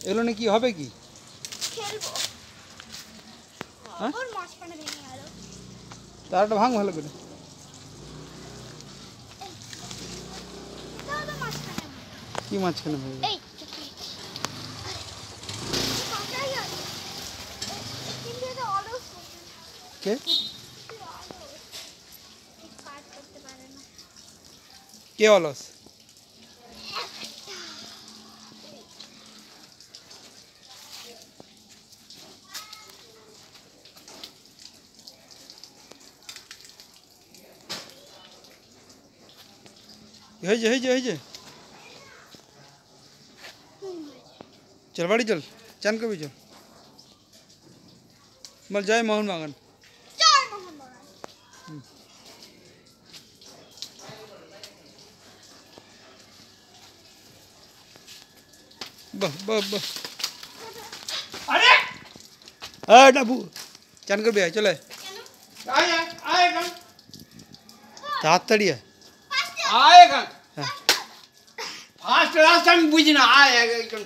এগুলো নিয়ে কি হবে কি? খেলবো। হ্যাঁ? ওর মাঝখানে ভেঙে গেল। তারটা ভাঙ ভালো করে। দাও মাঝখানে। কি মাঝখানে ভেঙে গেল? এই কাটাই আছে। কিন্তু এটা অলস কে? কাজ করতে পারে না। কে অলস? হয়েছে चल बाड़ी चल चांद कभी चल बोल जय मोहन बागान बह बह बह अरे डाबू चांद कर भी आए चले आएगा हाथ तड़ी है आएगा फास्ट रास्ता में बुझना आएगा एकदम